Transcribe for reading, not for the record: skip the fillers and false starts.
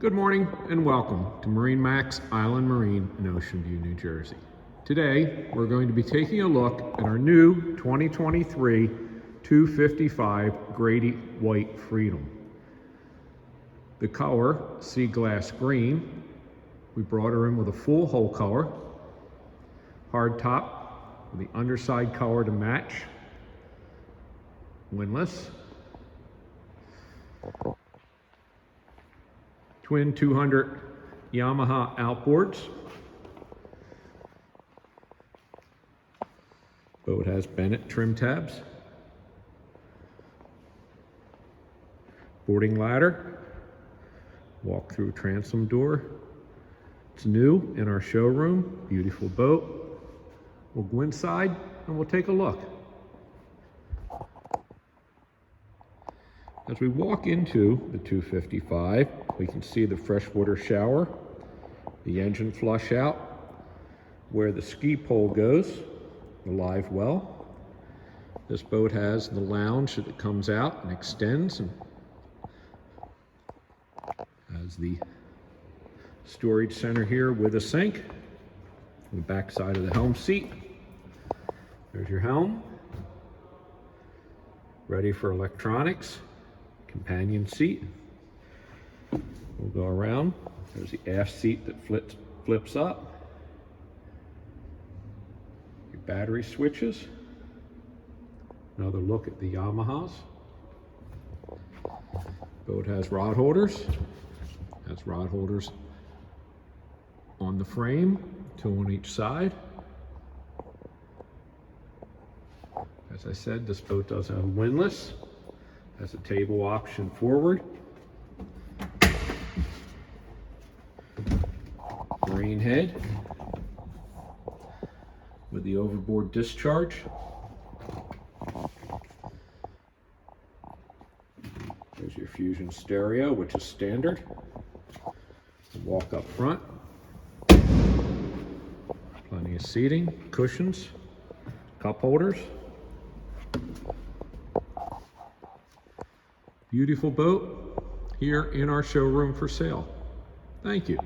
Good morning and welcome to MarineMax Island Marine in Ocean View, New Jersey. Today, we're going to be taking a look at our new 2023 255 Grady-White Freedom. The color, sea glass green. We brought her in with a full hull color, hard top with the underside color to match, windlass, twin 200 Yamaha outboards. Boat has Bennett trim tabs, boarding ladder, walk through transom door. It's new in our showroom, beautiful boat. We'll go inside and we'll take a look. As we walk into the 255, we can see the freshwater shower, the engine flush out, where the ski pole goes, the live well. This boat has the lounge that comes out and extends and has the storage center here with a sink. On the back side of the helm seat, there's your helm, ready for electronics. Companion seat. We'll go around. There's the aft seat that flips up. Your battery switches. Another look at the Yamahas. Boat has rod holders. Has rod holders on the frame, two on each side. As I said, this boat does have a windlass. Has a table option forward. Marine head with the overboard discharge. There's your Fusion stereo, which is standard. Walk up front. Plenty of seating, cushions, cup holders. Beautiful boat here in our showroom for sale. Thank you.